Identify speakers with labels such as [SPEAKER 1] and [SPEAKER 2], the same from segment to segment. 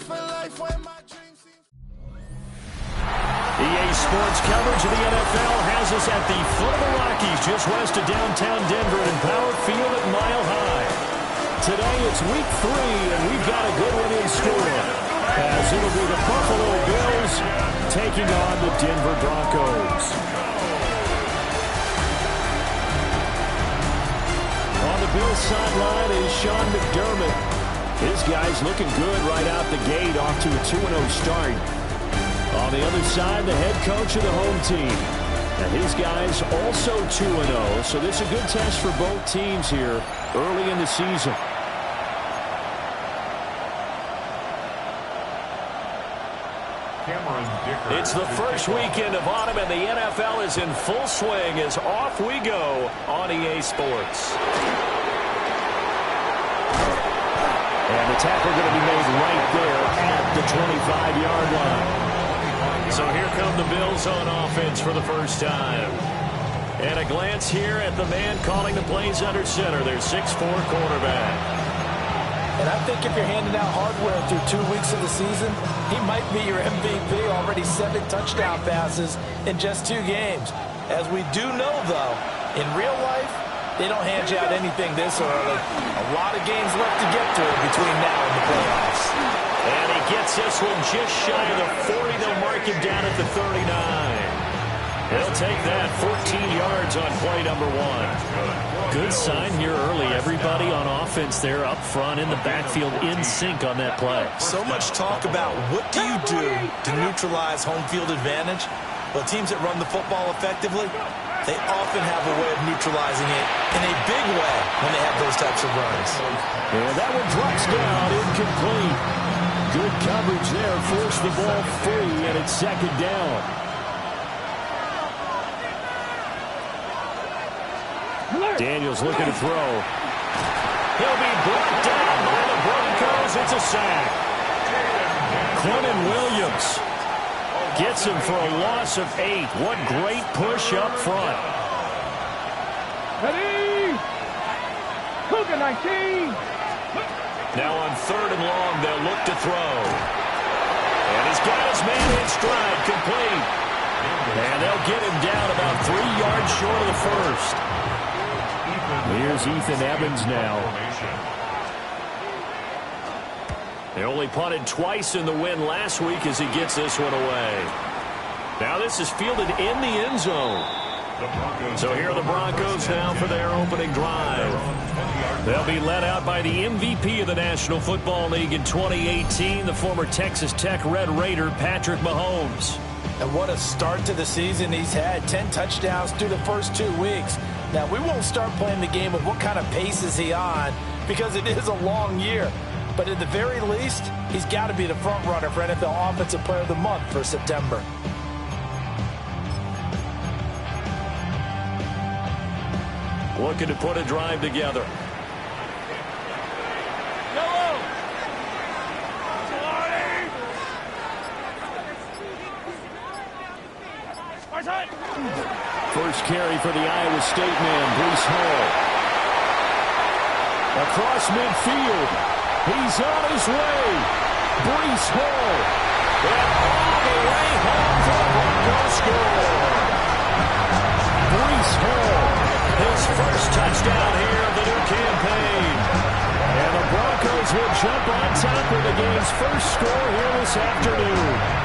[SPEAKER 1] EA Sports coverage of the NFL has us at the foot of the Rockies, just west of downtown Denver in Power Field at Mile High. Today it's week 3, and we've got a good one in store, as it'll be the Buffalo Bills taking on the Denver Broncos. On the Bills sideline is Sean McDermott. His guy's looking good right out the gate, off to a 2-0 start. On the other side, the head coach of the home team. And his guys also 2-0, so this is a good test for both teams here early in the season. It's the first weekend of autumn, and the NFL is in full swing as off we go on EA Sports. And the tackle going to be made right there at the 25-yard line. So here come the Bills on offense for the first time. And a glance here at the man calling the plays under center, their 6'4" quarterback.
[SPEAKER 2] And I think if you're handing out hardware through 2 weeks of the season, he might be your MVP. Already 7 touchdown passes in just 2 games. As we do know, though, in real life, they don't hand you out anything this early. A lot of games left to get to between now and the playoffs.
[SPEAKER 1] And he gets this one just shy of the 40. They'll mark him down at the 39. He'll take that 14 yards on play number 1. Good sign here early. Everybody on offense there up front in the backfield in sync on that play.
[SPEAKER 2] So much talk about what do you do to neutralize home field advantage? Well, teams that run the football effectively, they often have a way of neutralizing it in a big way when they have those types of runs.
[SPEAKER 1] And that one drops down, incomplete. Good coverage there, forced the ball free, and it's second down. Daniels looking to throw. He'll be brought down by the Broncos. It's a sack. Quentin Williams gets him for a loss of 8. What great push up front.
[SPEAKER 3] Ready? Cougar 19.
[SPEAKER 1] Now on 3rd and long, they'll look to throw. And he's got his man in stride, complete. And they'll get him down about 3 yards short of the first. Here's Ethan Evans now. They only punted twice in the win last week as he gets this one away. Now this is fielded in the end zone. So here are the Broncos now for their opening drive. They'll be led out by the MVP of the National Football League in 2018, the former Texas Tech Red Raider, Patrick Mahomes.
[SPEAKER 2] And what a start to the season he's had. 10 touchdowns through the first 2 weeks. Now, we won't start playing the game of what kind of pace is he on, because it is a long year. But at the very least, he's got to be the front runner for NFL Offensive Player of the Month for September.
[SPEAKER 1] Looking to put a drive together. First carry for the Iowa State man, Breece Hall. Across midfield. He's on his way. Breece Hall. And all the way home for the Broncos score. Breece Hall, his first touchdown here of the new campaign. And the Broncos will jump on top of the game's first score here this afternoon.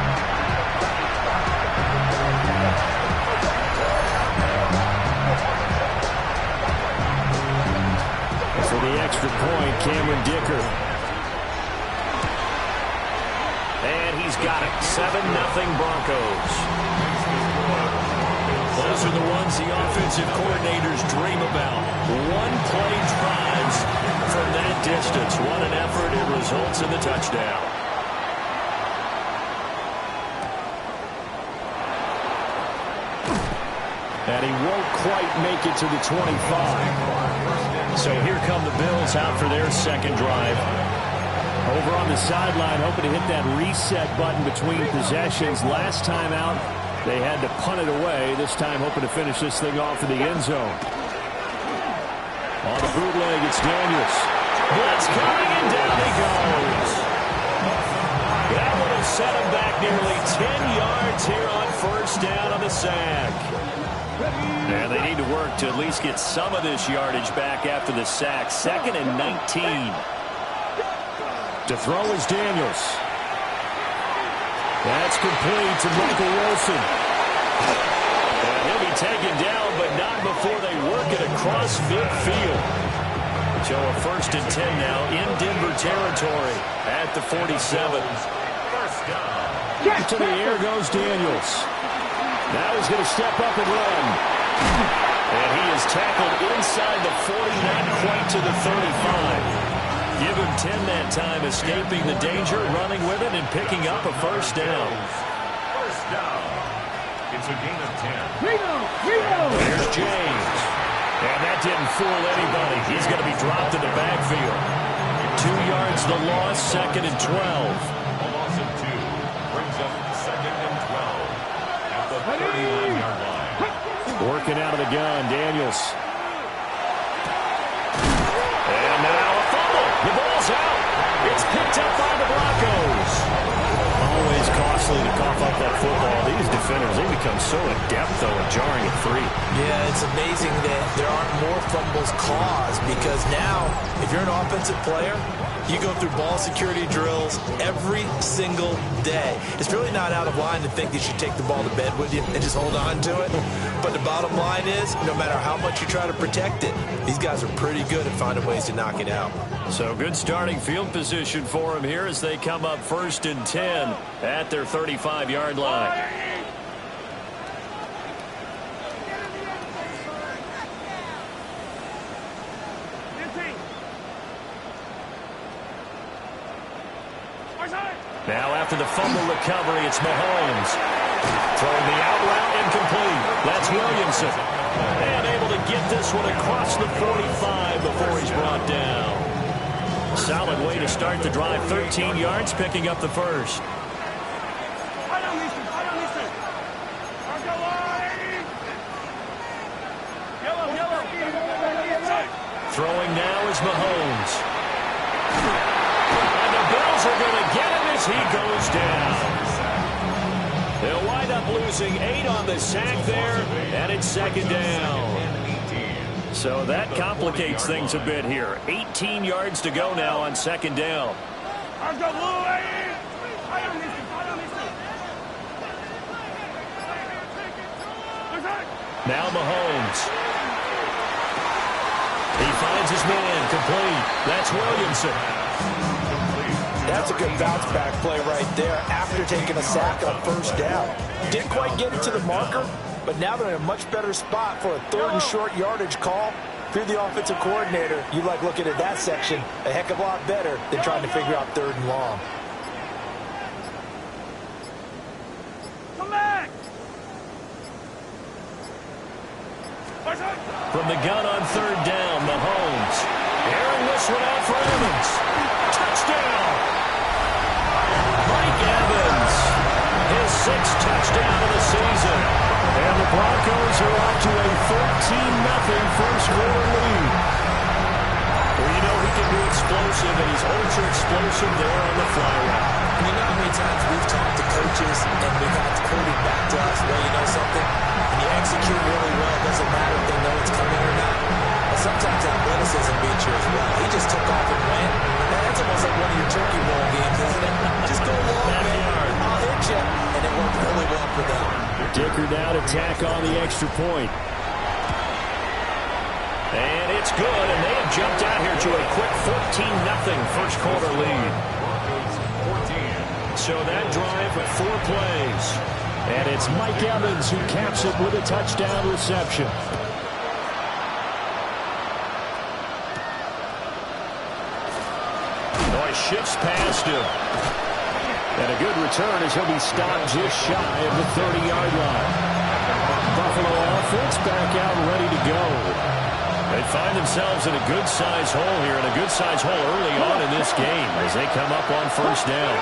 [SPEAKER 1] For the extra point, Cameron Dicker. And he's got it. 7-0 Broncos. Those are the ones the offensive coordinators dream about. One-play drives from that distance. What an effort. It results in the touchdown. And he won't quite make it to the 25. So here come the Bills out for their second drive. Over on the sideline, hoping to hit that reset button between possessions. Last time out, they had to punt it away. This time, hoping to finish this thing off in the end zone. On the bootleg, it's Daniels. Blitz coming, and down he goes. set him back nearly 10 yards here on first down on the sack. And they need to work to at least get some of this yardage back after the sack. 2nd and 19.
[SPEAKER 4] To throw is Daniels. That's complete to Michael Wilson.
[SPEAKER 1] And he'll be taken down, but not before they work it across midfield. So a 1st and 10 now in Denver territory at the 47.
[SPEAKER 4] To the air goes Daniels. Now he's going to step up and run.
[SPEAKER 1] And he is tackled inside the 40, not quite to the 35. Give him 10 that time, escaping the danger, running with it, and picking up a first down.
[SPEAKER 5] First down. It's a gain of 10.
[SPEAKER 1] Here's James. And that didn't fool anybody. He's going to be dropped in the backfield. 2 yards the loss, 2nd and 12.
[SPEAKER 5] A loss of 2 brings up 2nd and 12 at the 39-yard line.
[SPEAKER 4] Working out of the gun, Daniels.
[SPEAKER 1] And now a fumble. The ball's out. It's picked up by the Broncos.
[SPEAKER 4] Always costly to cough up that football. These defenders, they become so adept, though, at jarring at 3.
[SPEAKER 2] Yeah, it's amazing that there aren't more fumbles caused, because now, if you're an offensive player, you go through ball security drills every single day. It's really not out of line to think you should take the ball to bed with you and just hold on to it. But the bottom line is, no matter how much you try to protect it, these guys are pretty good at finding ways to knock it out.
[SPEAKER 1] So good starting field position for him here as they come up 1st and 10 at their 35-yard line. Now after the fumble recovery, it's Mahomes. Throwing the out route incomplete. That's Williamson. And able to get this one across the 45 before he's brought down. Solid way to start the drive. 13 yards, picking up the first. Throwing now is Mahomes. And the Bills are going to get him as he goes down. They'll wind up losing 8 on the sack there, and it's 2nd down. So that complicates things a bit here. 18 yards to go now on 2nd down. Now Mahomes. He finds his man, complete. That's Williamson.
[SPEAKER 2] That's a good bounce-back play right there after taking a sack on 1st down. Didn't quite get it to the marker, but now they're in a much better spot for a 3rd and short yardage call. If you're the offensive coordinator, you like looking at that section a heck of a lot better than trying to figure out 3rd and long.
[SPEAKER 1] From the gun on 3rd down, Mahomes. Airing this one out for Evans. Touchdown! Mike Evans. His 6th touchdown of the season.
[SPEAKER 4] And the Broncos are off to a 14-0 first-quarter lead.
[SPEAKER 1] Well, you know he can be explosive, and he's ultra-explosive there on the fly route.
[SPEAKER 2] And you know how many times we've talked to coaches and we've had the quoted back to us, well, you know something? When you execute really well, it doesn't matter if they know it's coming or not. But sometimes athleticism beats you as well. He just took off and went. Man, that's almost like one of your turkey roll games, isn't it? Just go long, man. I'll hit you. And it worked really well for them.
[SPEAKER 4] Dicker now to tack on the extra point.
[SPEAKER 1] And it's good, and they have jumped out here to a quick 14-0 first-quarter lead. So that drive with 4 plays.
[SPEAKER 4] And it's Mike Evans who caps it with a touchdown reception.
[SPEAKER 1] Noy shifts past him.
[SPEAKER 4] And a good return as he'll be stopped just shy of the 30-yard line. Buffalo offense back out ready to go.
[SPEAKER 1] They find themselves in a good-sized hole here, and a good-sized hole early on in this game as they come up on 1st down.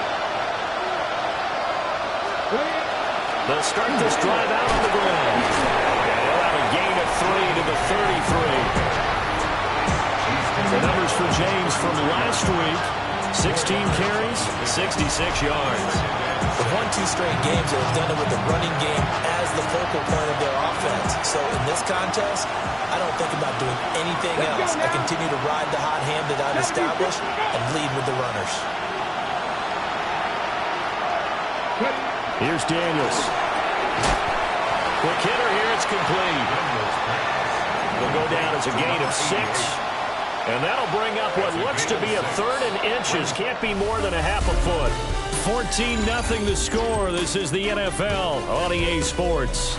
[SPEAKER 1] They'll start this drive out on the ground. And they'll have a gain of 3 to the 33. The numbers for James from last week, 16 carries, 66 yards.
[SPEAKER 2] The 1-2 straight games that have done it with the running game as the focal point of their offense. So in this contest, I don't think about doing anything else. I continue to ride the hot hand that I've established and lead with the runners.
[SPEAKER 4] Here's Daniels.
[SPEAKER 1] Quick hitter here, it's complete. Will go down as a gain of 6. And that'll bring up what looks to be a 3rd and inches. Can't be more than a half a foot. 14-0 the score. This is the NFL on EA Sports.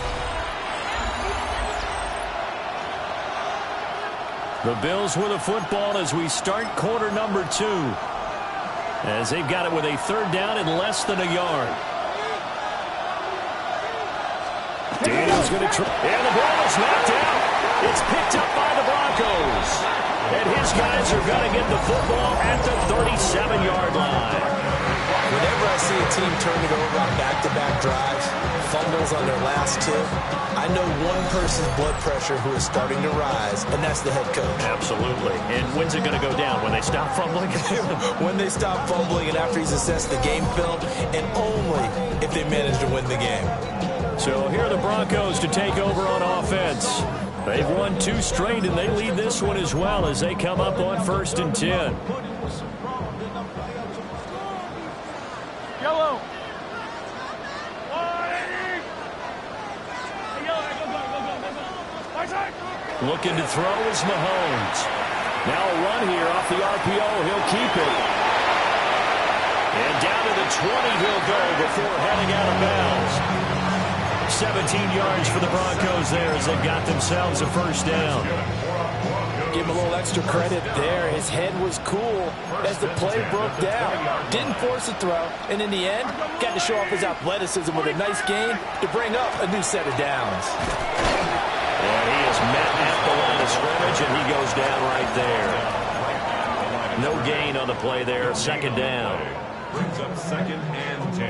[SPEAKER 1] The Bills with a football as we start quarter number 2. As they've got it with a 3rd down and less than a yard.
[SPEAKER 4] Daniels going to try.
[SPEAKER 1] And the ball is knocked out. It's picked up by the Broncos. And his guys are going to get the football at the 37-yard line.
[SPEAKER 2] Whenever I see a team turn it over on back-to-back drives, fumbles on their last 2, I know one person's blood pressure who is starting to rise, and that's the head coach.
[SPEAKER 1] Absolutely. And when's it going to go down? When they stop fumbling?
[SPEAKER 2] When they stop fumbling and after he's assessed the game film, and only if they manage to win the game.
[SPEAKER 1] So here are the Broncos to take over on offense. They've won 2 straight, and they lead this one as well as they come up on 1st and 10.
[SPEAKER 3] Yellow.
[SPEAKER 1] Looking to throw is Mahomes. Now a run here off the RPO. He'll keep it. And down to the 20 he'll go before heading out of bounds. 17 yards for the Broncos there as they got themselves a 1st down.
[SPEAKER 2] Give him a little extra credit there. His head was cool as the play broke down. Didn't force a throw, and in the end, got to show off his athleticism with a nice gain to bring up a new set of downs.
[SPEAKER 1] And he is met at the line of scrimmage, and he goes down right there. No gain on the play there. 2nd down.
[SPEAKER 5] Brings up 2nd and 10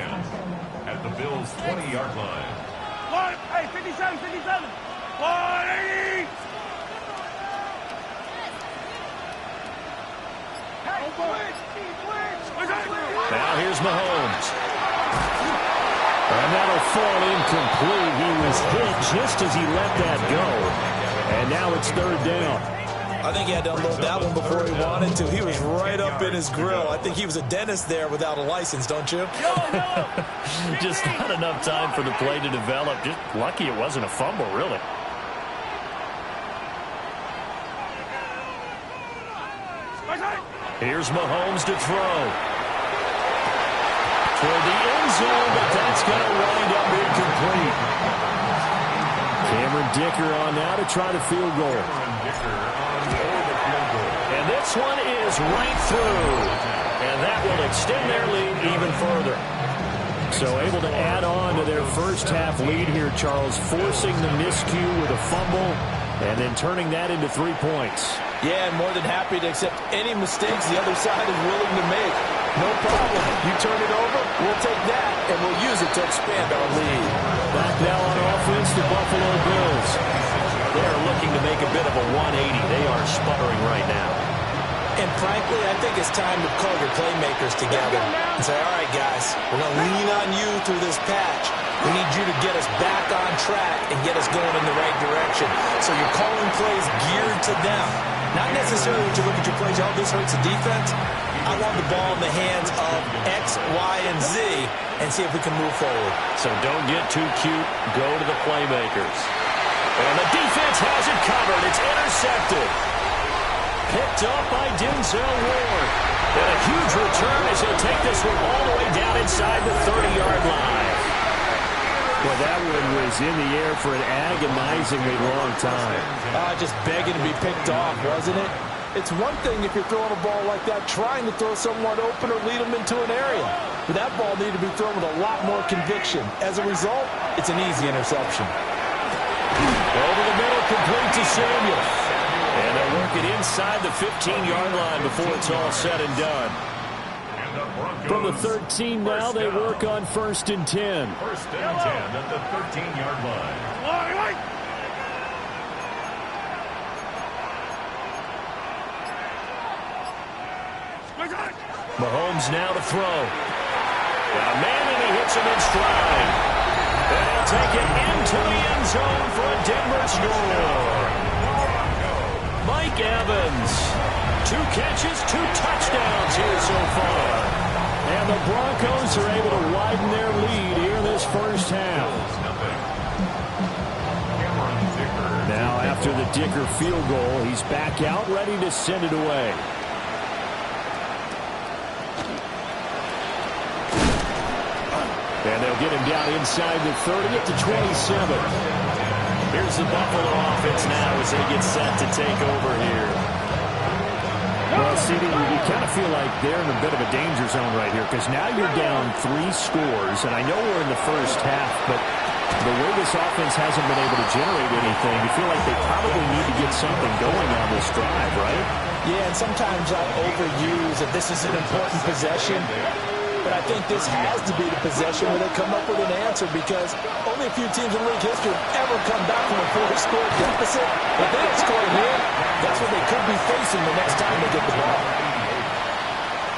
[SPEAKER 5] at the Bills' 20-yard line.
[SPEAKER 3] Hey, 57, 57. 180.
[SPEAKER 1] Now here's Mahomes.
[SPEAKER 4] And that'll fall incomplete. He was hit just as he let that go. And now it's 3rd down.
[SPEAKER 2] I think he had to unload that one before he wanted to. He was right up in his grill. I think he was a dentist there without a license, don't you?
[SPEAKER 1] Just not enough time for the play to develop. Just lucky it wasn't a fumble, really. Here's Mahomes to throw. Toward the end zone, but that's going to wind up incomplete.
[SPEAKER 4] Cameron Dicker on now to try the field goal.
[SPEAKER 1] And this one is right through. And that will extend their lead even further.
[SPEAKER 4] So able to add on to their first half lead here, Charles, forcing the miscue with a fumble and then turning that into 3 points.
[SPEAKER 2] Yeah, and more than happy to accept any mistakes the other side is willing to make. No problem. You turn it over, we'll take that, and we'll use it to expand our lead.
[SPEAKER 4] Back now on offense, the Buffalo Bills.
[SPEAKER 1] They're looking to make a bit of a 180. They are sputtering right now.
[SPEAKER 2] And frankly, I think it's time to call your playmakers together and say, all right, guys, we're going to lean on you through this patch. We need you to get us back on track and get us going in the right direction. So you're calling plays geared to them. Not necessarily when you look at your plays, oh, this hurts the defense. I want the ball in the hands of X, Y, and Z and see if we can move forward.
[SPEAKER 1] So don't get too cute. Go to the playmakers. And the defense has it covered. It's intercepted. Picked up by Denzel Ward. And a huge return as he'll take this one all the way down inside the 30-yard line.
[SPEAKER 4] Well, that one was in the air for an agonizingly long time.
[SPEAKER 2] Just begging to be picked off, wasn't it? It's one thing if you're throwing a ball like that, trying to throw someone open or lead them into an area. But that ball needed to be thrown with a lot more conviction. As a result, it's an easy interception.
[SPEAKER 1] Over the middle, complete to Samuel. And they'll work it inside the 15-yard line before it's all said and done.
[SPEAKER 4] From the 13 now, they work on 1st and 10.
[SPEAKER 5] 1st and 10 at the 13-yard line.
[SPEAKER 1] Mahomes now to throw. A man, and he hits him in stride. And he'll take it into the end zone for a Denver score. Mike Evans, 2 catches, 2 touchdowns here so far.
[SPEAKER 4] And the Broncos are able to widen their lead here in this first half. Now, after the Dicker field goal, he's back out, ready to send it away. And they'll get him down inside the 30 at the 27.
[SPEAKER 1] Here's the Buffalo offense now as they get set to take over here.
[SPEAKER 4] Well, CD, we kind of feel like they're in a bit of a danger zone right here because now you're down 3 scores, and I know we're in the first half, but the way this offense hasn't been able to generate anything, you feel like they probably need to get something going on this drive, right?
[SPEAKER 2] Yeah, and sometimes I overuse that this is an important possession, but I think this has to be the possession where they come up with an answer because only a few teams in league history have ever come back from a 4-score deficit. If they don't score here, that's what they could be facing the next time they get the ball.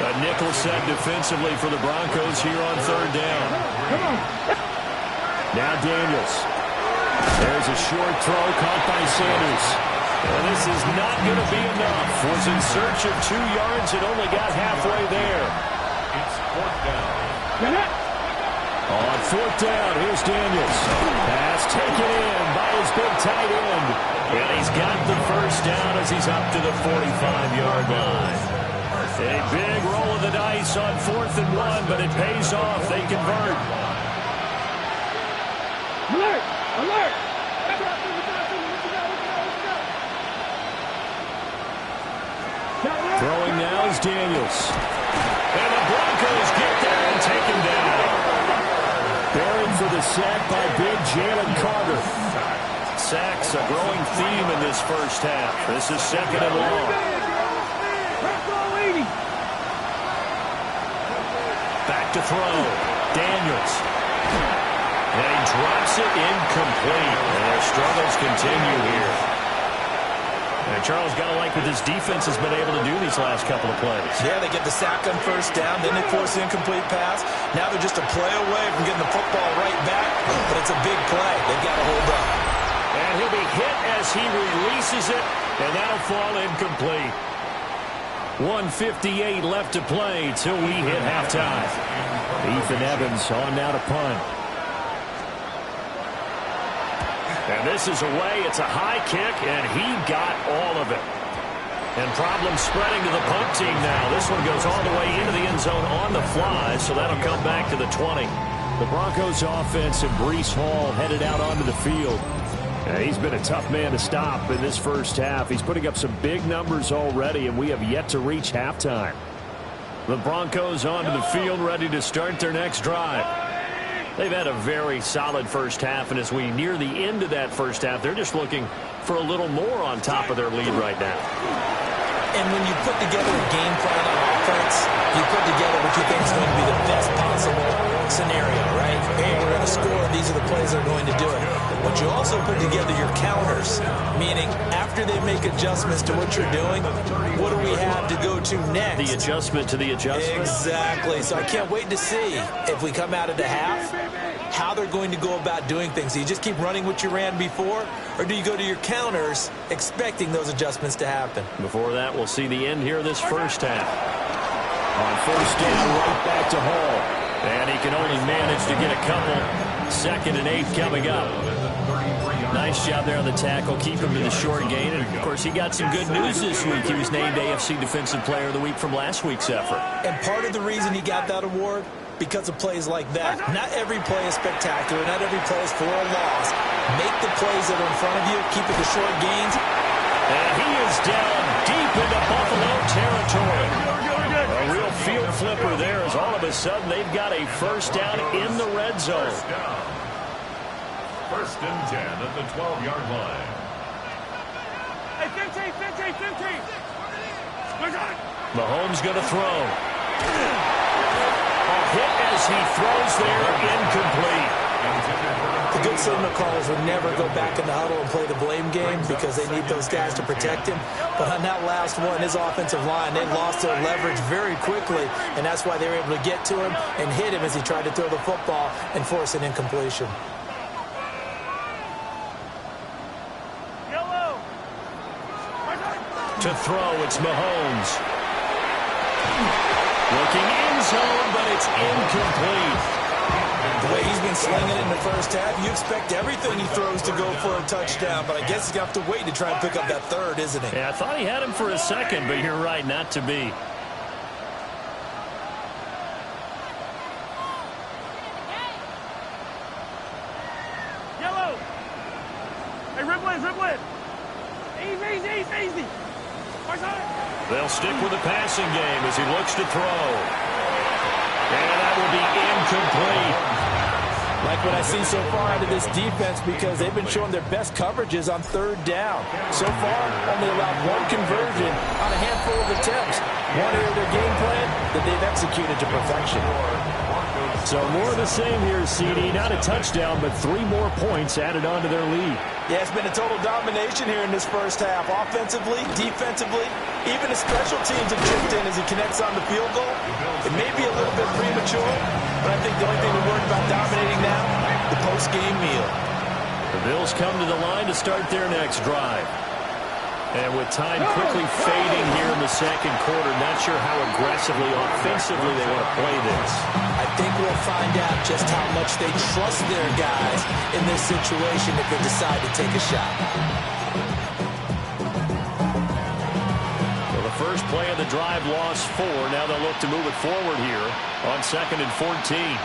[SPEAKER 1] A nickel set defensively for the Broncos here on 3rd down.
[SPEAKER 4] Now Daniels. There's a short throw caught by Sanders.
[SPEAKER 1] And this is not going to be enough. Was in search of 2 yards and only got halfway there.
[SPEAKER 5] It's 4th down.
[SPEAKER 4] On 4th down, here's Daniels. Pass taken in by his big tight end.
[SPEAKER 1] And he's got the first down as he's up to the 45-yard line. A big roll of the dice on 4th and 1, but it pays off. They convert.
[SPEAKER 3] Alert! Alert!
[SPEAKER 4] Throwing now is Daniels.
[SPEAKER 1] And the Broncos get there and take him down.
[SPEAKER 4] Buried for the sack by big Jalen Carter.
[SPEAKER 1] Sacks, a growing theme in this first half. This is 2nd and long. Back to throw. Daniels. And he drops it incomplete. And their struggles continue here. And Charles, got to like what this defense has been able to do these last couple of plays.
[SPEAKER 2] Yeah, they get the sack on 1st down, then they force the incomplete pass. Now they're just a play away from getting the football right back, but it's a big play. They've got to hold up.
[SPEAKER 1] And he'll be hit as he releases it, and that'll fall incomplete. 1:58 left to play till we hit halftime.
[SPEAKER 4] Ethan Evans on now to punt.
[SPEAKER 1] And this is away. It's a high kick, and he got all of it. And problems spreading to the punt team now. This one goes all the way into the end zone on the fly, so that'll come back to the 20.
[SPEAKER 4] The Broncos offense and Breece Hall headed out onto the field. He's been a tough man to stop in this first half. He's putting up some big numbers already, and we have yet to reach halftime.
[SPEAKER 1] The Broncos onto the field, ready to start their next drive. They've had a very solid first half, and as we near the end of that first half, they're just looking for a little more on top of their lead right now.
[SPEAKER 2] And when you put together a game plan on offense, you put together what you think is going to be the best possible scenario, right? Hey, we're going to score. These are the plays that are going to do it. But you also put together your counters, meaning after they make adjustments to what you're doing, what do we have to go to next?
[SPEAKER 1] The adjustment to the adjustment.
[SPEAKER 2] Exactly. So I can't wait to see if we come out of the half, how they're going to go about doing things. Do you just keep running what you ran before, or do you go to your counters expecting those adjustments to happen?
[SPEAKER 1] Before that, we'll see the end here of this first half.
[SPEAKER 4] On 1st down, right back to Hall.
[SPEAKER 1] And he can only manage to get a couple. 2nd and 8 coming up. Nice job there on the tackle. Keep him to the short gain. And, of course, he got some good news this week. He was named AFC Defensive Player of the Week from last week's effort.
[SPEAKER 2] And part of the reason he got that award, because of plays like that. Not every play is spectacular. Not every play is for a loss. Make the plays that are in front of you. Keep it to short gains.
[SPEAKER 1] And he is down deep into Buffalo territory. A real field flipper there as all of a sudden they've got a first down in the red zone.
[SPEAKER 5] 1st and 10 at the 12-yard line.
[SPEAKER 3] Hey, 15.
[SPEAKER 1] Mahomes going to throw. A hit as he throws there, incomplete.
[SPEAKER 2] The good signal callers would never go back in the huddle and play the blame game because they need those guys to protect him. But on that last one, his offensive line, they lost their leverage very quickly, and that's why they were able to get to him and hit him as he tried to throw the football and force an incompletion.
[SPEAKER 1] To throw, it's Mahomes. Looking in zone, but it's incomplete.
[SPEAKER 2] The way he's been slinging in the first half, you expect everything he throws to go for a touchdown, but I guess he's got to wait to try and pick up that third, isn't he?
[SPEAKER 1] Yeah, I thought he had him for a second, but you're right, not to be.
[SPEAKER 3] Yellow. Hey, rip it. Easy.
[SPEAKER 1] They'll stick with the passing game as he looks to throw. And that will be incomplete.
[SPEAKER 2] Like what I see so far out of this defense because they've been showing their best coverages on third down. So far, only allowed one conversion on a handful of attempts. One area of their game plan that they've executed to perfection.
[SPEAKER 4] So more of the same here, CD. Not a touchdown, but 3 more points added on to their lead.
[SPEAKER 2] Yeah, it's been a total domination here in this first half. Offensively, defensively, even the special teams have chipped in as he connects on the field goal. It may be a little bit premature, but I think the only thing we're worried about dominating now, the post-game meal.
[SPEAKER 1] The Bills come to the line to start their next drive. And with time quickly fading here in the second quarter, not sure how aggressively, offensively they want to play this.
[SPEAKER 2] I think we'll find out just how much they trust their guys in this situation if they decide to take a shot.
[SPEAKER 1] So the first play of the drive lost 4. Now they'll look to move it forward here on 2nd and 14.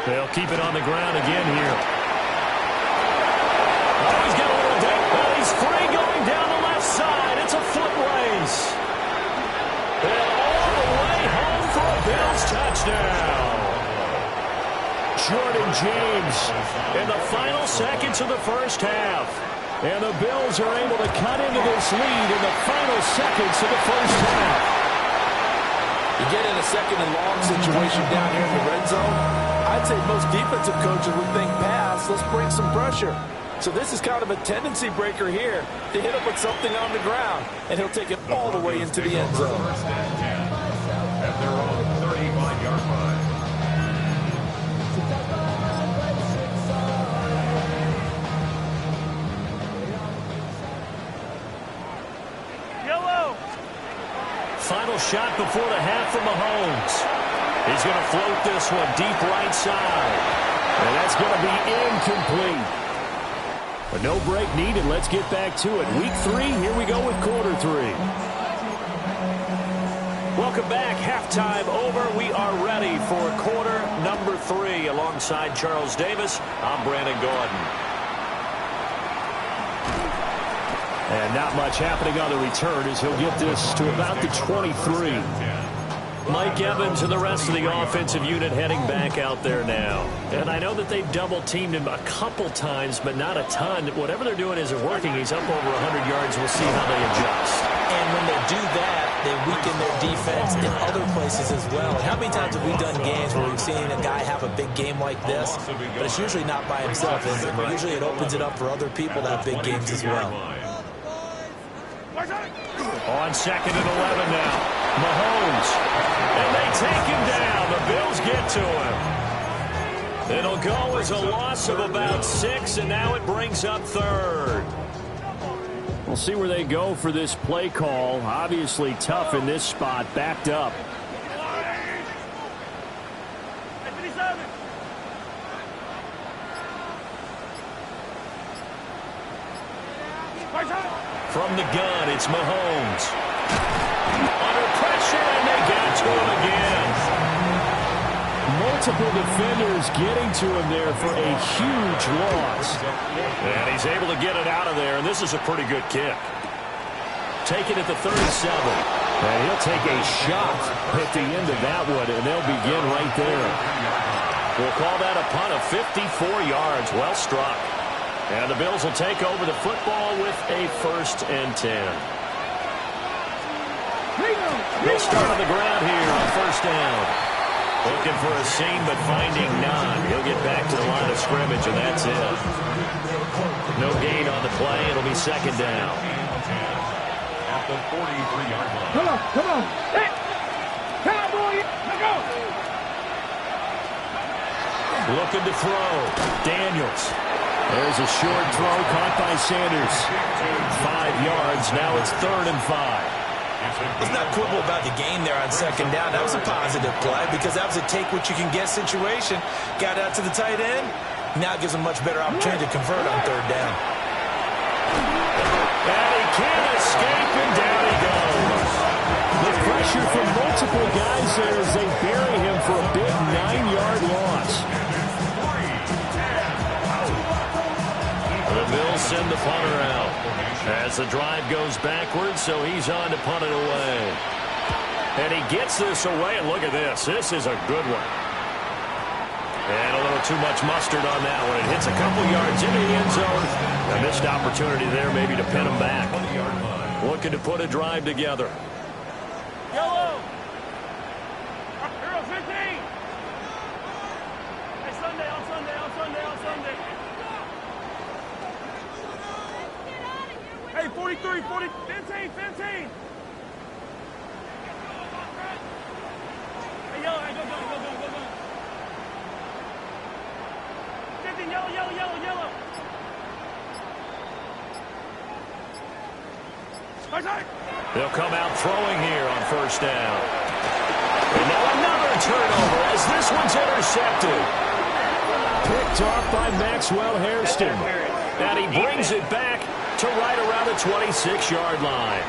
[SPEAKER 1] They'll keep it on the ground again here. Oh, he's got a little dip. Oh, he's free going down the left side. It's a foot race. And all the way home for a Bills touchdown. Jordan James in the final seconds of the first half. And the Bills are able to cut into this lead in the final seconds of the first half.
[SPEAKER 2] You get in a second and long situation down here in the red zone, I'd say most defensive coaches would think pass, let's bring some pressure. So this is kind of a tendency breaker here to hit him with something on the ground, and he'll take it all the way into the end zone.
[SPEAKER 5] At their own 35-yard line.
[SPEAKER 3] Yellow.
[SPEAKER 1] Final shot before the half from Mahomes. He's going to float this one deep right side. And that's going to be incomplete. But no break needed. Let's get back to it. Week 3, here we go with quarter 3. Welcome back. Halftime over. We are ready for quarter number 3. Alongside Charles Davis, I'm Brandon Gordon. And not much happening on the return as he'll get this to about the 23. Mike Evans and the rest of the offensive unit heading back out there now. And I know that they've double-teamed him a couple times, but not a ton. Whatever they're doing isn't working. He's up over 100 yards. We'll see how they adjust.
[SPEAKER 2] And when they do that, they weaken their defense in other places as well. And how many times have we done games where we've seen a guy have a big game like this, but it's usually not by himself, is it? But usually it opens it up for other people to have big games as well.
[SPEAKER 1] On 2nd and 11 now. Mahomes. And they take him down. The Bills get to him. It'll go as a loss of about 6, and now it brings up 3rd.
[SPEAKER 4] We'll see where they go for this play call. Obviously tough in this spot, backed up.
[SPEAKER 1] From the gun, it's Mahomes. Under pressure, and they got to him again.
[SPEAKER 4] Multiple defenders getting to him there for a huge loss.
[SPEAKER 1] And he's able to get it out of there, and this is a pretty good kick. Take it at the 37.
[SPEAKER 4] And he'll take a shot at the end of that one, and they'll begin right there.
[SPEAKER 1] We'll call that a punt of 54 yards. Well struck. And the Bills will take over the football with a 1st and 10. They'll start on the ground here on 1st down. Looking for a seam, but finding none. He'll get back to the line of scrimmage, and that's it. No gain on the play. It'll be second down.
[SPEAKER 5] At the 43-yard line.
[SPEAKER 3] Come on, come on. Hey! Come on, boy. Let's go.
[SPEAKER 1] Looking to throw. Daniels. There's a short throw caught by Sanders. 5 yards. Now it's 3rd and 5.
[SPEAKER 2] Let's not quibble about the gain there on second down. That was a positive play because that was a take-what-you-can-get situation. Got out to the tight end. Now it gives him much better opportunity to convert on 3rd down.
[SPEAKER 1] And he can't escape, and down he goes.
[SPEAKER 4] The pressure from multiple guys there as they bury him for a big 9-yard loss.
[SPEAKER 1] The Bills send the punter out as the drive goes backwards, so he's on to punt it away. And he gets this away, and look at this. This is a good one. And a little too much mustard on that one. It hits a couple yards into the end zone. A missed opportunity there maybe to pin him back. Looking to put a drive together.
[SPEAKER 3] Yellow. Hero 15. Hey, Sunday, on Sunday, on Sunday, on Sunday. Hey, 43, 40, 15, 15. Hey, yellow, hey, go. 15, yellow.
[SPEAKER 1] They'll come out throwing here on 1st down. And now another turnover as this one's intercepted.
[SPEAKER 4] Picked off by Maxwell Hairston.
[SPEAKER 1] And he brings it back to right around the 26-yard line.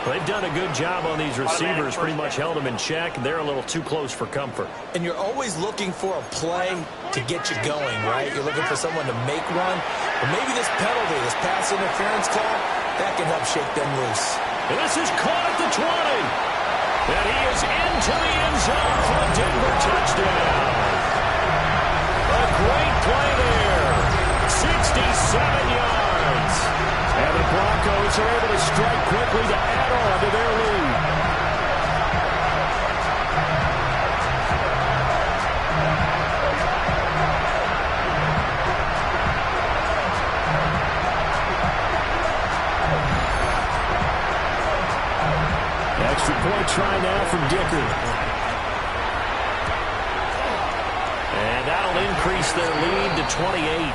[SPEAKER 1] They've done a good job on these receivers, pretty much held them in check. They're a little too close for comfort.
[SPEAKER 2] And you're always looking for a play to get you going, right? You're looking for someone to make one. But maybe this penalty, this pass interference call, that can help shake them loose.
[SPEAKER 1] And this is caught at the 20. And he is into the end zone for a Denver touchdown. A great play there. 67 yards.
[SPEAKER 4] And the Broncos are able to strike quickly to add on to their lead. Extra point try now from Dicker.
[SPEAKER 1] And that'll increase their lead to 28.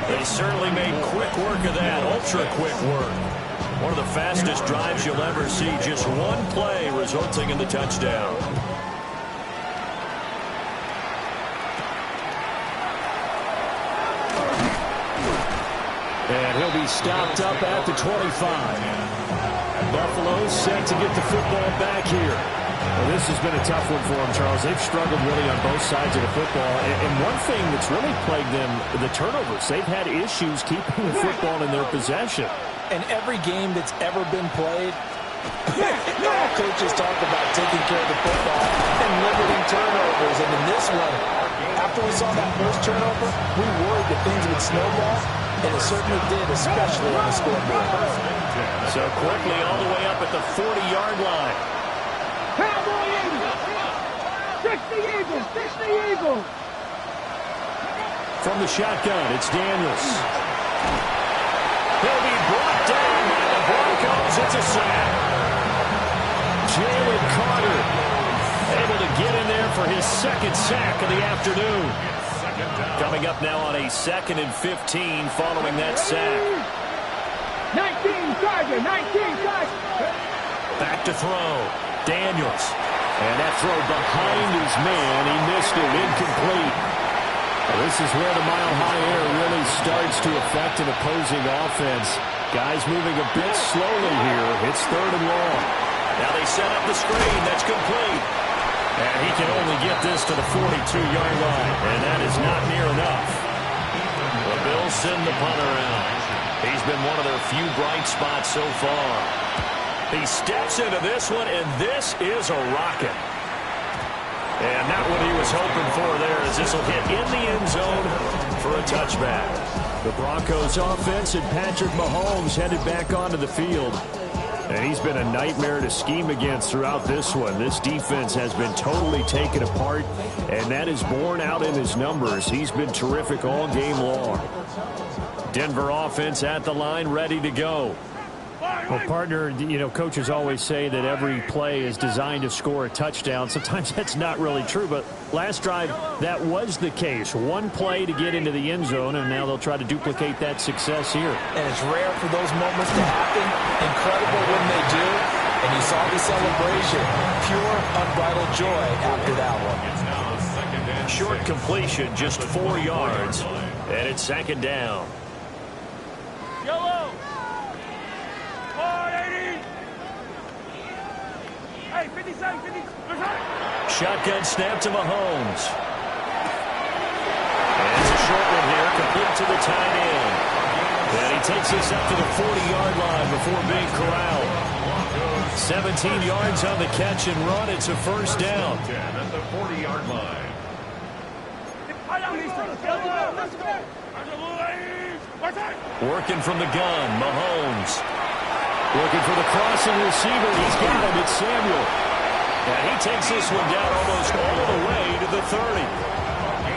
[SPEAKER 1] They certainly made quick work of that, ultra-quick work. One of the fastest drives you'll ever see, just one play resulting in the touchdown.
[SPEAKER 4] And he'll be stopped up at the 25. Buffalo set to get the football back here. Well, this has been a tough one for them, Charles. They've struggled really on both sides of the football. And one thing that's really plagued them, the turnovers. They've had issues keeping the football in their possession.
[SPEAKER 2] And every game that's ever been played, all coaches talk about taking care of the football and limiting turnovers. And in this one, after we saw that first turnover, we worried that things would snowball. And it certainly did, especially on the scoreboard.
[SPEAKER 1] So quickly all the way up at the 40-yard line.
[SPEAKER 3] Cowboy Eagles. 60 Eagles. 60 Eagles.
[SPEAKER 4] From the shotgun, it's Daniels.
[SPEAKER 1] He'll be brought down by the Broncos. It's a sack.
[SPEAKER 4] Jalen Carter
[SPEAKER 1] able to get in there for his 2nd sack of the afternoon. Coming up now on a 2nd and 15 following that sack.
[SPEAKER 3] 19 Tiger. 19 Tiger.
[SPEAKER 1] Back to throw. Daniels.
[SPEAKER 4] And that throw behind his man. He missed it. Incomplete. Well, this is where the mile-high air really starts to affect an opposing offense. Guys moving a bit slowly here. It's 3rd and long.
[SPEAKER 1] Now they set up the screen. That's complete. And he can only get this to the 42-yard line. And that is not near enough. The Bills send the punter out. He's been one of their few bright spots so far. He steps into this one, and this is a rocket. And not what he was hoping for there, as this will hit in the end zone for a touchback.
[SPEAKER 4] The Broncos offense and Patrick Mahomes headed back onto the field. And he's been a nightmare to scheme against throughout this one. This defense has been totally taken apart, and that is borne out in his numbers. He's been terrific all game long. Denver offense at the line, ready to go. Well, partner, you know, coaches always say that every play is designed to score a touchdown. Sometimes that's not really true, but last drive, that was the case. One play to get into the end zone, and now they'll try to duplicate that success here.
[SPEAKER 2] And it's rare for those moments to happen. Incredible when they do. And you saw the celebration. Pure, unbridled joy after that one.
[SPEAKER 1] Short completion, just 4 yards, and it's second down.
[SPEAKER 3] Yellow. 480. Hey, 57, 50.
[SPEAKER 1] Shotgun snap to Mahomes. And it's a short one here, complete to the tight end. And he takes this up to the 40-yard line before being corralled. 17 yards on the catch and run. It's a first down.
[SPEAKER 5] 10 at the 40-yard line.
[SPEAKER 1] Working from the gun, Mahomes. Looking for the crossing receiver. He's got him. It's Samuel. And he takes this one down almost all the way to the 30.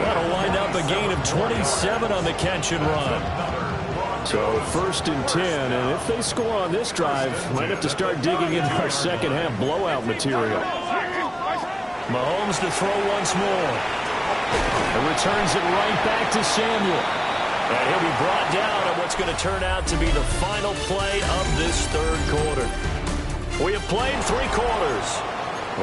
[SPEAKER 1] That'll wind up a gain of 27 on the catch and run.
[SPEAKER 4] So first and 10, and if they score on this drive, might have to start digging into our second half blowout material.
[SPEAKER 1] Mahomes to throw once more. And returns it right back to Samuel. And he'll be brought down at what's going to turn out to be the final play of this third quarter. We have played 3 quarters.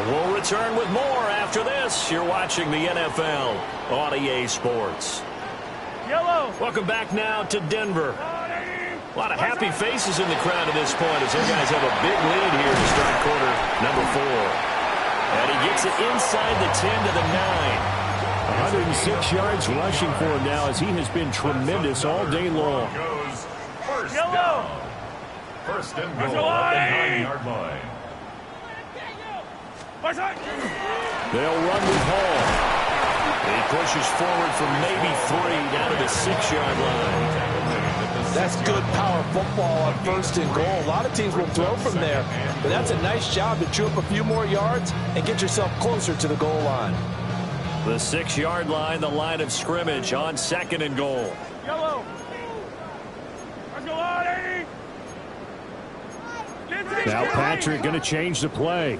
[SPEAKER 1] We'll return with more after this. You're watching the NFL on EA Sports.
[SPEAKER 3] Yellow.
[SPEAKER 1] Welcome back now to Denver. A lot of happy faces in the crowd at this point as their guys have a big lead here to start quarter number 4. And he gets it inside the 10 to the 9.
[SPEAKER 4] 106 yards rushing for him now as he has been tremendous all day long.
[SPEAKER 5] First down. First and goal at the 9-yard line.
[SPEAKER 1] They'll run with Hall. He pushes forward from maybe 3 down to the 6-yard line.
[SPEAKER 2] That's good power football on first and goal. A lot of teams will throw from there, but that's a nice job to chew up a few more yards and get yourself closer to the goal line.
[SPEAKER 1] The 6-yard line, the line of scrimmage on second and goal.
[SPEAKER 3] Yellow.
[SPEAKER 4] Now Patrick going to change the play.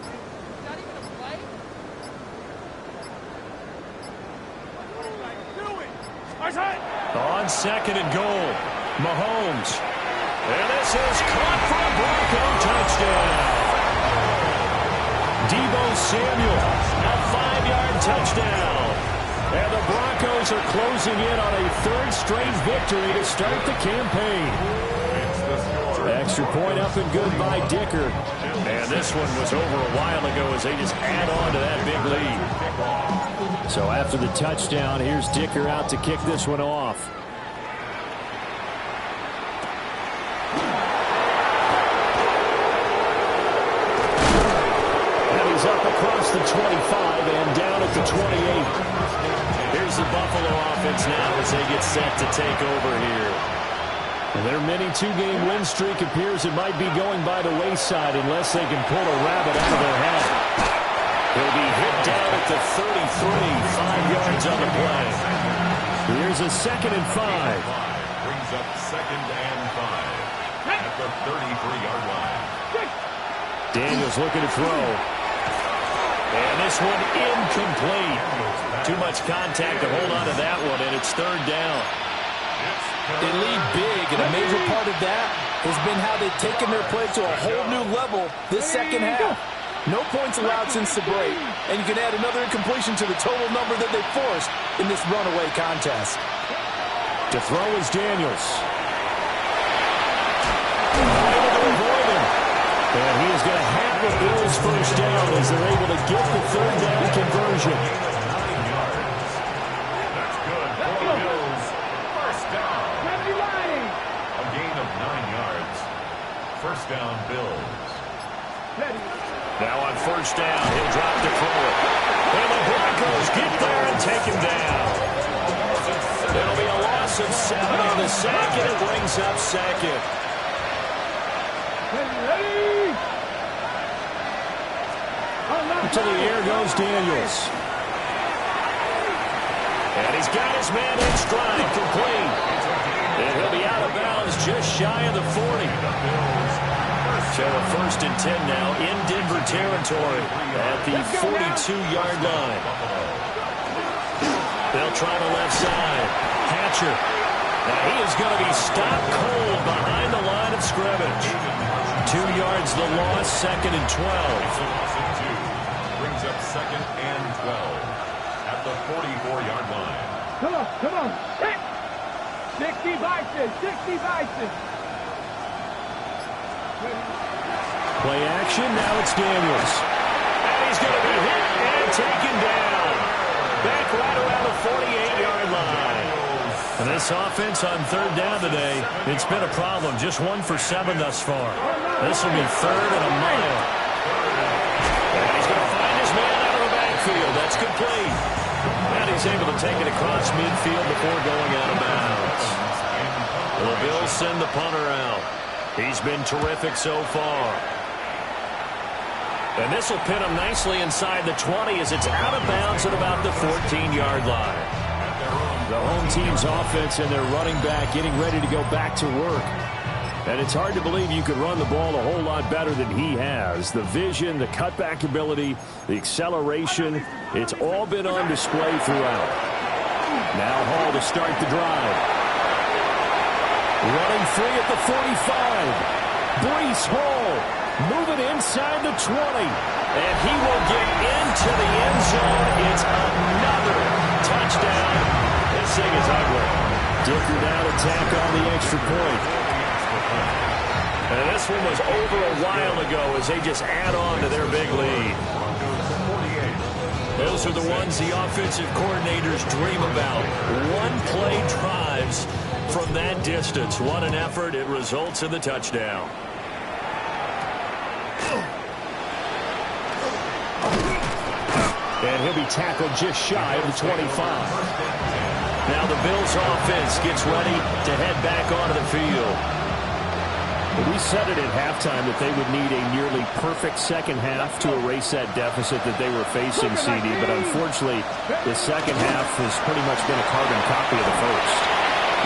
[SPEAKER 1] On second and goal, Mahomes. And this is caught for a Bronco touchdown. Deebo Samuel, a 5-yard touchdown. And the Broncos are closing in on a 3rd straight victory to start the campaign. Extra point up and good by Dicker. And this one was over a while ago as they just add on to that big lead.
[SPEAKER 4] So after the touchdown, here's Dicker out to kick this one off. And he's up across the 25 and down at the 28.
[SPEAKER 1] Here's the Buffalo offense now as they get set to take over here.
[SPEAKER 4] And their mini 2-game win streak appears it might be going by the wayside unless they can pull a rabbit out of their hat.
[SPEAKER 1] He'll be hit down at the 33, 5 yards on the play.
[SPEAKER 4] Here's a 2nd and 5.
[SPEAKER 5] Brings up 2nd and 5 at the 33-yard line.
[SPEAKER 4] Daniels looking to throw.
[SPEAKER 1] And this one incomplete. Too much contact to hold on to that one, and it's 3rd down.
[SPEAKER 2] They lead big, and a major part of that has been how they've taken their play to a whole new level this second half. No points allowed since the break, and you can add another incompletion to the total number that they forced in this runaway contest.
[SPEAKER 4] To throw is Daniels.
[SPEAKER 1] Able to avoid him.
[SPEAKER 4] And he is going to have the Bills first down as they're able to get the 3rd down conversion.
[SPEAKER 5] That's good for the Bills. First down. A gain of 9 yards. First down, Bills.
[SPEAKER 1] Now on first down, he'll drop to throw it. And the Broncos get there and take him down. It'll be a loss of 7 on the sack, and it brings up 2nd.
[SPEAKER 4] To the air goes Daniels.
[SPEAKER 1] And he's got his man in stride, complete. And he'll be out of bounds just shy of the 40. So a 1st and 10 now in Denver territory at the 42-yard line. They'll try the left side. Hatcher. Now he is going to be stopped cold behind the line of scrimmage. 2 yards the loss, 2nd and 12.
[SPEAKER 5] Brings up 2nd and 12 at the 44-yard line.
[SPEAKER 3] Come on. 60 Bison.
[SPEAKER 4] Play action, now it's Daniels.
[SPEAKER 1] And he's going to be hit and taken down. Back right around the 48-yard line. And this offense on 3rd down today, it's been a problem. Just 1 for 7 thus far. This will be 3rd and a mile. And he's going to find his man out of the backfield. That's complete. And he's able to take it across midfield before going out of bounds. The Bills send the punter out. He's been terrific so far. And this will pin him nicely inside the 20 as it's out of bounds at about the 14-yard line.
[SPEAKER 4] The home team's offense and their running back getting ready to go back to work. And it's hard to believe you could run the ball a whole lot better than he has. The vision, the cutback ability, the acceleration, it's all been on display throughout. Now Hall to start the drive. Running free at the 45. Breece Hall moving inside the 20.
[SPEAKER 1] And he will get into the end zone. It's another touchdown. This thing is ugly.
[SPEAKER 4] Dicker now to tack on the extra point.
[SPEAKER 1] And this one was over a while ago as they just add on to their big lead. Those are the ones the offensive coordinators dream about. One-play drives from that distance. What an effort. It results in the touchdown.
[SPEAKER 4] And he'll be tackled just shy of the 25.
[SPEAKER 1] Now the Bills offense gets ready to head back onto the field.
[SPEAKER 4] We said it at halftime that they would need a nearly perfect second half to erase that deficit that they were facing, CD. But unfortunately, the second half has pretty much been a carbon copy of the first.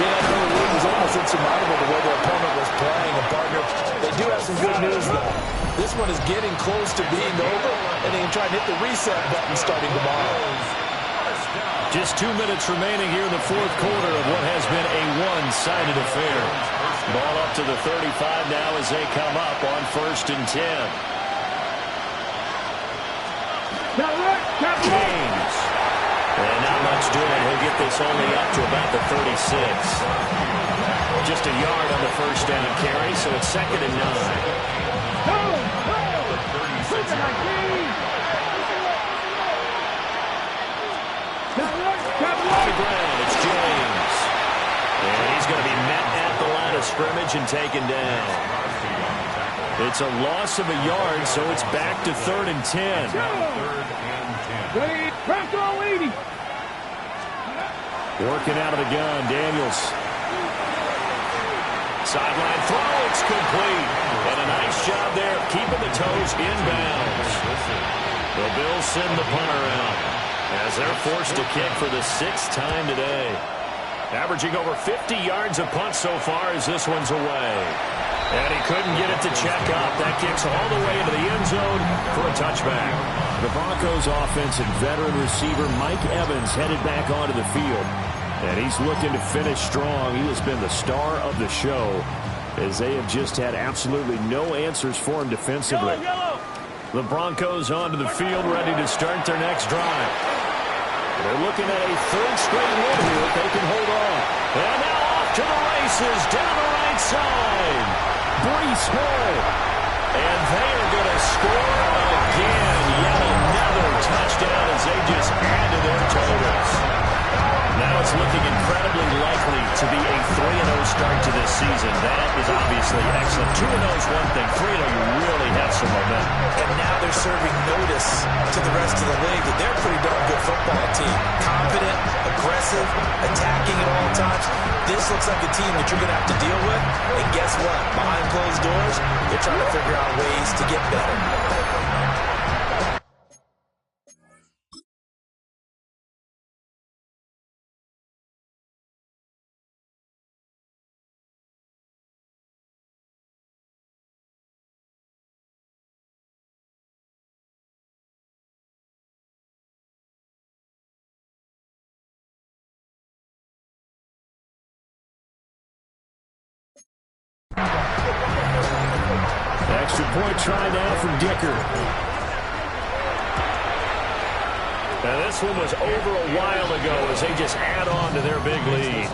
[SPEAKER 2] Yeah, no, the lead was almost insurmountable the way their opponent was playing. And, partner, they do have some good news, though. This one is getting close to being over, and they can try and hit the reset button starting tomorrow.
[SPEAKER 1] Just 2 minutes remaining here in the 4th quarter of what has been a one-sided affair. Ball up to the 35 now as they come up on 1st and 10. James. And not much doing. He'll get this only up to about the 36. Just a yard on the 1st down carry, so it's 2nd and 9. On the ground, it's James. And he's going to be met at the line of scrimmage and taken down. It's a loss of a yard, so it's back to 3rd and 10.
[SPEAKER 4] Working out of the gun, Daniels.
[SPEAKER 1] Sideline throw, it's complete. And a nice job there of keeping the toes inbounds. The Bills send the punter out as they're forced to kick for the 6th time today. Averaging over 50 yards a punt so far as this one's away. And he couldn't get it to check up. That kicks all the way into the end zone for a touchback.
[SPEAKER 4] The Broncos offense and veteran receiver Mike Evans headed back onto the field. And he's looking to finish strong. He has been the star of the show as they have just had absolutely no answers for him defensively.
[SPEAKER 1] The Broncos onto the field ready to start their next drive.
[SPEAKER 4] They're looking at a 3rd straight win here if they can hold on.
[SPEAKER 1] And now off to the races down the right side.
[SPEAKER 4] Breece Hall.
[SPEAKER 1] And they are going to score again. Yet another touchdown as they just add to their totals. Now it's looking incredibly likely to be a 3-0 start to this season. That is obviously excellent. 2-0 is one thing. 3-0, you really have some momentum.
[SPEAKER 2] And now they're they're serving notice to the rest of the league that they're a pretty darn good football team. Confident, aggressive, attacking at all times. This looks like a team that you're going to have to deal with. And guess what? Behind closed doors, they're trying to figure out ways to get better.
[SPEAKER 4] Extra point try now from Dicker.
[SPEAKER 1] Now this one was over a while ago as they just add on to their big lead.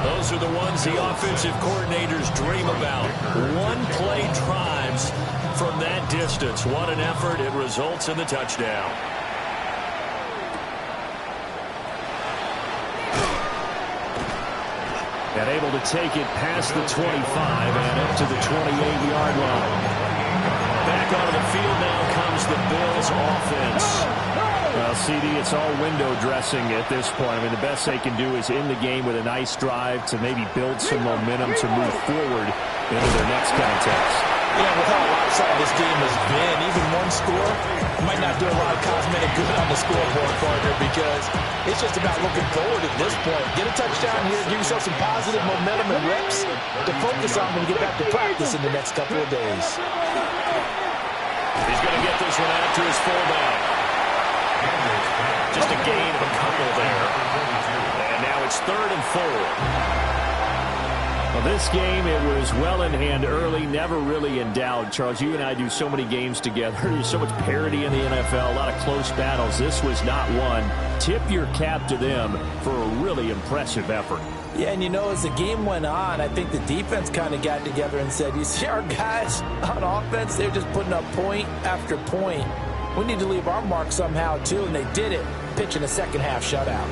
[SPEAKER 1] Those are the ones the offensive coordinators dream about. One-play drives from that distance. What an effort. It results in the touchdown.
[SPEAKER 4] And able to take it past the 25 and up to the 28-yard line.
[SPEAKER 1] Back onto the field now comes the Bills offense.
[SPEAKER 4] Well, CD, it's all window dressing at this point. I mean, the best they can do is end the game with a nice drive to maybe build some momentum to move forward into their next contest.
[SPEAKER 2] Yeah, with how lopsided this game has been, even one score might not do a lot of cosmetic good on the scoreboard, partner, because it's just about looking forward at this point. Get a touchdown here, give yourself some positive momentum and reps to focus on when you get back to practice in the next couple of days.
[SPEAKER 1] He's going to get this one out to his fullback. Just a gain of a couple there. And now it's 3rd and 4.
[SPEAKER 4] Well, this game, it was well in hand early, never really in doubt. Charles, you and I do so many games together. There's so much parity in the NFL, a lot of close battles. This was not one. Tip your cap to them for a really impressive effort.
[SPEAKER 2] Yeah, and you know, as the game went on, I think the defense kind of got together and said, you see our guys on offense, they're just putting up point after point. We need to leave our mark somehow, too, and they did it, pitching a second-half shutout.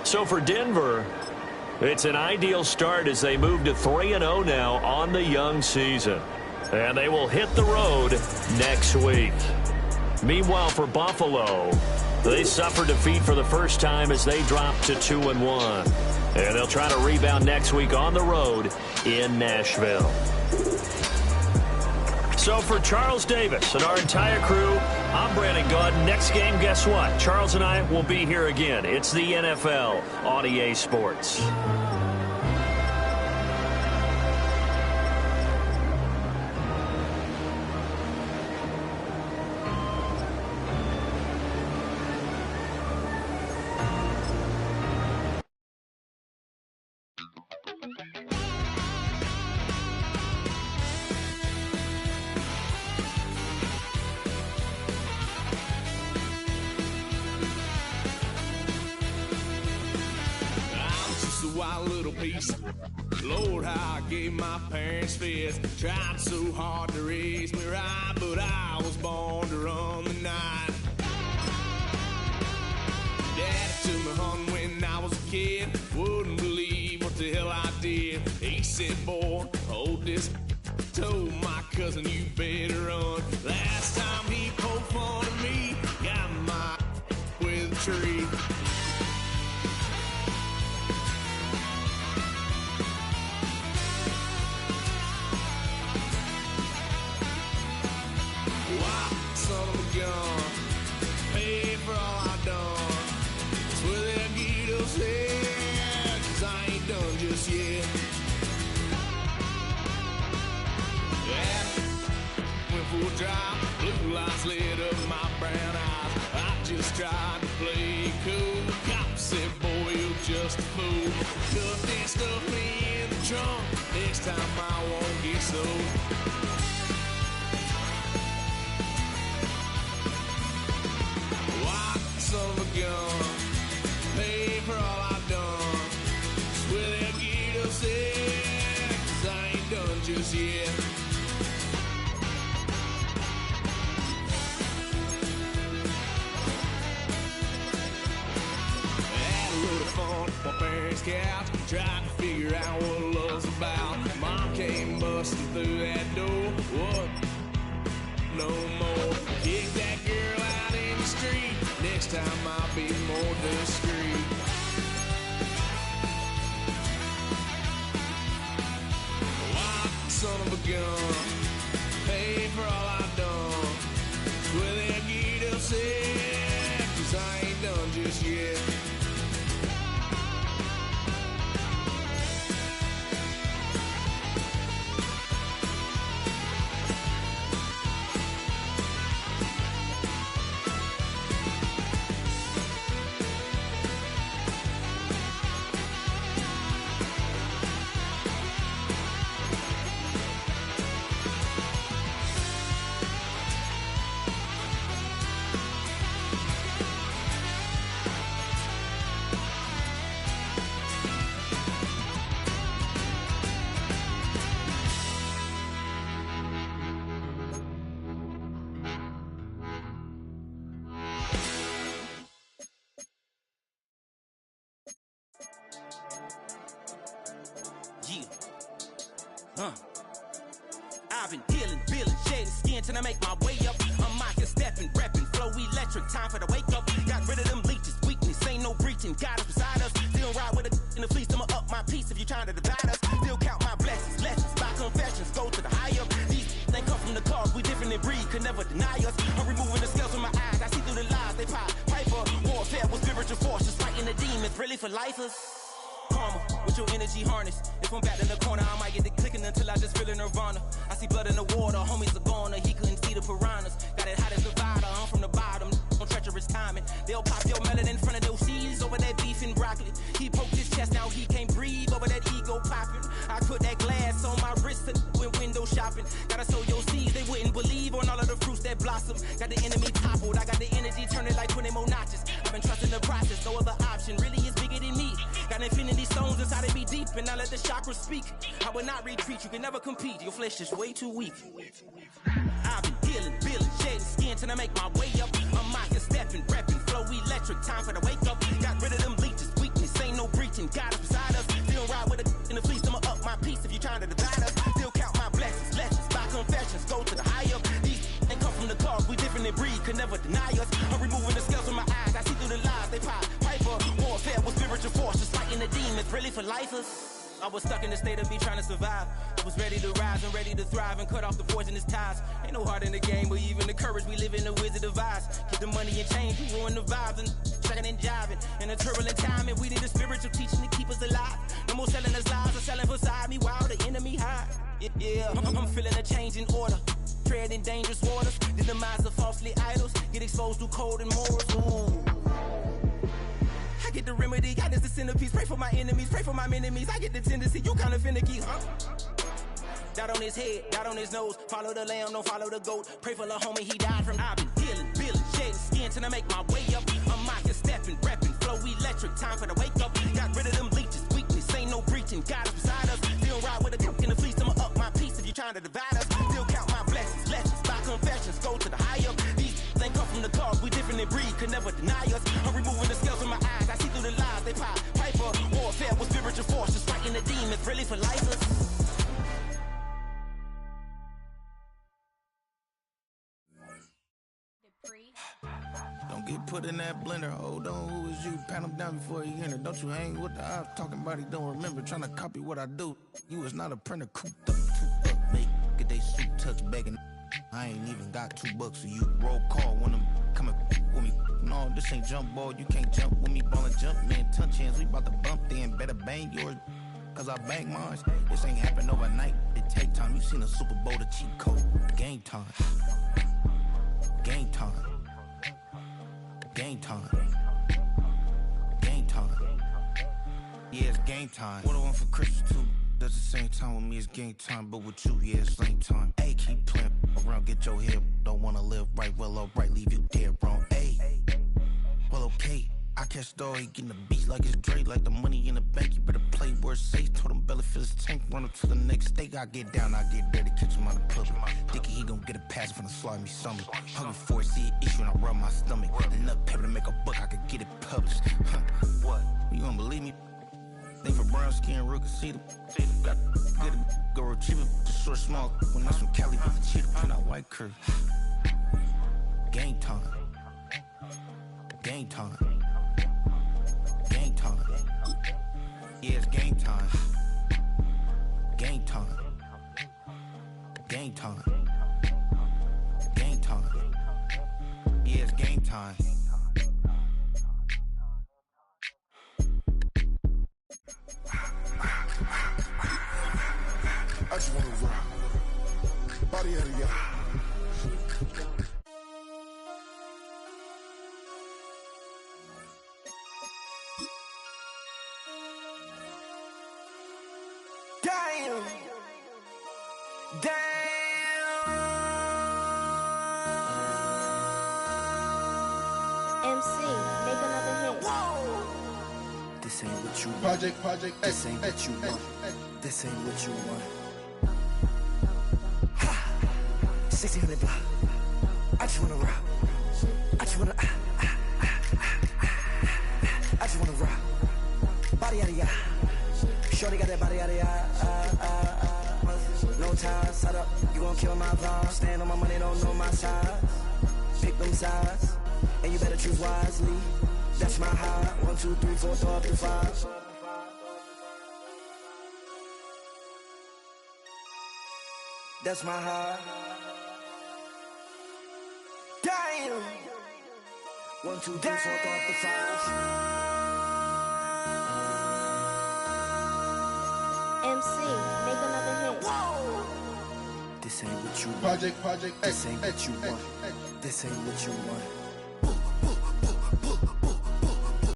[SPEAKER 1] So for Denver, it's an ideal start as they move to 3-0 now on the young season. And they will hit the road next week. Meanwhile, for Buffalo, they suffered defeat for the first time as they dropped to 2-1. And they'll try to rebound next week on the road in Nashville. So for Charles Davis and our entire crew, I'm Brandon Gaudin. Next game, guess what? Charles and I will be here again. It's the NFL on EA Sports.
[SPEAKER 6] Wild little piece. Lord, how I gave my parents fist. Tried so hard to raise me right, but I was born to run the night. Daddy took me hunting when I was a kid. Wouldn't believe what the hell I did. He said, boy, hold this. Told my cousin, you better run. Last time he poked fun at me, got my with a tree. Son of a gun, pay for all I done. Swear they'll get us here, 'cause I ain't done just yet. Yeah, went for a drive, blue lights lit up my brown eyes. I just tried to play cool. Cop said, boy, you're just a fool. Cuffed and stuffed me in the trunk. Next time I won't get so. Son of a gun, pay for all I've done. Swear they'll get us there, 'cause I ain't done just yet. Had a little fun on my parents' couch, tried to figure out what love's about. Mom came bust busting through that door. What? No more. Kick that girl out in the street. Next time I'll be more discreet. Wild son of a gun, pay for all I done. Well, then get upset, 'cause I ain't done just yet.
[SPEAKER 7] I've been healing, feeling, shedding skin till I make my way up. I'm mocking, stepping, repping, flow electric, time for the wake up. Got rid of them leeches, weakness, ain't no breaching. God is beside us, still ride with a in the fleece. I'ma up my piece if you're trying to divide us. Still count my blessings, lessons, by confessions, go to the high up. These they come from the cause, we different in breed, could never deny us. I'm removing the scales from my eyes, I see through the lies, they pop. Piper, warfare with spiritual forces, fighting the demons, really for lifers. Karma, with your energy harness. If I'm back in the corner, I might get the clicking until I just feel a nirvana. I see blood in the water, homies are goner. He couldn't see the piranhas. Got it hot as divider, I'm from the bottom. On treacherous timing. They'll pop your melon in front of those seeds over that beef and broccoli. He poked his chest, now he can't breathe over that ego popping. I put that glass on my wrist and went window shopping. Gotta sow your seeds, they wouldn't believe on all of the fruits that blossom. Got the enemy toppled, I got the energy turning like 20 more notches. I've been trusting the process, no other option really is bigger than me. Got infinity stones inside of me deep, and I let the chakras speak. I will not retreat, you can never compete. Your flesh is way too weak. I've been healing, feeling, shedding skin till I make my way up. I'm mocking, stepping, repping, flow electric, time for the wake up. Got rid of them leeches, weakness, ain't no breaching. God is beside us, still ride with a in the fleece. I'ma up my piece if you're trying to divide us. Still count my blessings, lessons, by confessions, go to the high up. These ain't come from the cause, we different in breed, could never deny us. I'm removing the scales from my eyes, I see through the lies, they pop. Piper, warfare with spiritual forces, fighting the demons, really for lifers. I was stuck in the state of me trying to survive. I was ready to rise and ready to thrive and cut off the poisonous ties. Ain't no heart in the game, but even the courage we live in the Wizard of Oz. Get the money and change, we ruin the vibes and tracking and jiving. In a turbulent time, and we need a spiritual teaching to keep us alive. No more selling us lies or selling beside me while the enemy hide. Yeah, I'm feeling a change in order. Treading dangerous waters, the demise of falsely idols. Get exposed to cold and morals. Ooh. I get the remedy, God is the centerpiece. Pray for my enemies, pray for my enemies. I get the tendency, you kinda finicky, huh? Dot on his head, dot on his nose. Follow the lamb, don't follow the goat. Pray for the homie, he died from. I've been healing, feeling, shedding skin till I make my way up. I'm mocking, stepping, repping, flow electric, time for the wake up. Got rid of them leeches, weakness, ain't no breaching. God is beside us, still ride with a cook in the fleece. I'ma up my piece if you're trying to divide us. Still count my blessings, lessons, by confessions, go to the high up. These ain't come from the cause, we different in breed, could never deny us. I'm removing the scales from my eyes, I see through the lies, they pop. Piper, warfare with spiritual forces, fighting the demons, really for lifers.
[SPEAKER 8] Don't get put in that blender. Hold on, who is you? Pat him down before you enter. Don't you hang with the ops talking about he don't remember. Trying to copy what I do. You is not a printer, cooped up, tooped up. Make get they suit touch begging. I ain't even got $2 for you. Roll call when I'm coming with me. No, this ain't jump ball. You can't jump with me. Ballin' jump, man. Touch hands. We bout to bump then. Better bang yours. Cause I bang mine. This ain't happen overnight. It take time. You seen a Super Bowl, the cheat code. Game time. Game time. Game time. Game time. Yeah, it's game time. What I want for Christmas too. At the same time with me, it's game time. But with you, yeah, it's lame time. Hey, keep playing around, get your head. Don't wanna live right, well, alright, leave you dead wrong. Hey, well, okay. I catch the dog, he getting the beat like it's Dre, like the money in the bank. You better play where it's safe. Told him belly fill his tank, run him to the next state. I get down, I get dirty, catch him on the pub. Thinking he gon' get a pass from the slide me something. Hungry for it, see an issue and I rub my stomach. Enough paper to make a book, I could get it published. What? You don't believe me? Think for brown skin, real can see them. Got get it, go retrieve it. Short, small. When that's from Cali, with the cheetah, print out white curve. Game time. Game time. Game time. Yeah, it's game time. Game time. Game time. Game time. Yeah, it's game time.
[SPEAKER 9] I just wanna rock. Body out of y'all.
[SPEAKER 7] Damn.
[SPEAKER 10] MC, make another hit.
[SPEAKER 8] This ain't what you want.
[SPEAKER 9] Project.
[SPEAKER 8] This ain't what you want. This ain't what you want. 1600 block. I just wanna rock. I just wanna I just wanna rock. Body out of ya. Shorty got that body out of ya. No time, set up. You gon' kill my vibe. Stand on my money, don't know my size. Pick them sides, and you better choose wisely. That's my high. 1, 2, 3, 4, throw up to 5. That's my high. Damn. 1, 2, 3, 4, throw up to 5.
[SPEAKER 10] MC, make another hit.
[SPEAKER 8] This ain't what you want.
[SPEAKER 9] Project.
[SPEAKER 8] This ain't what you want. This ain't what you want.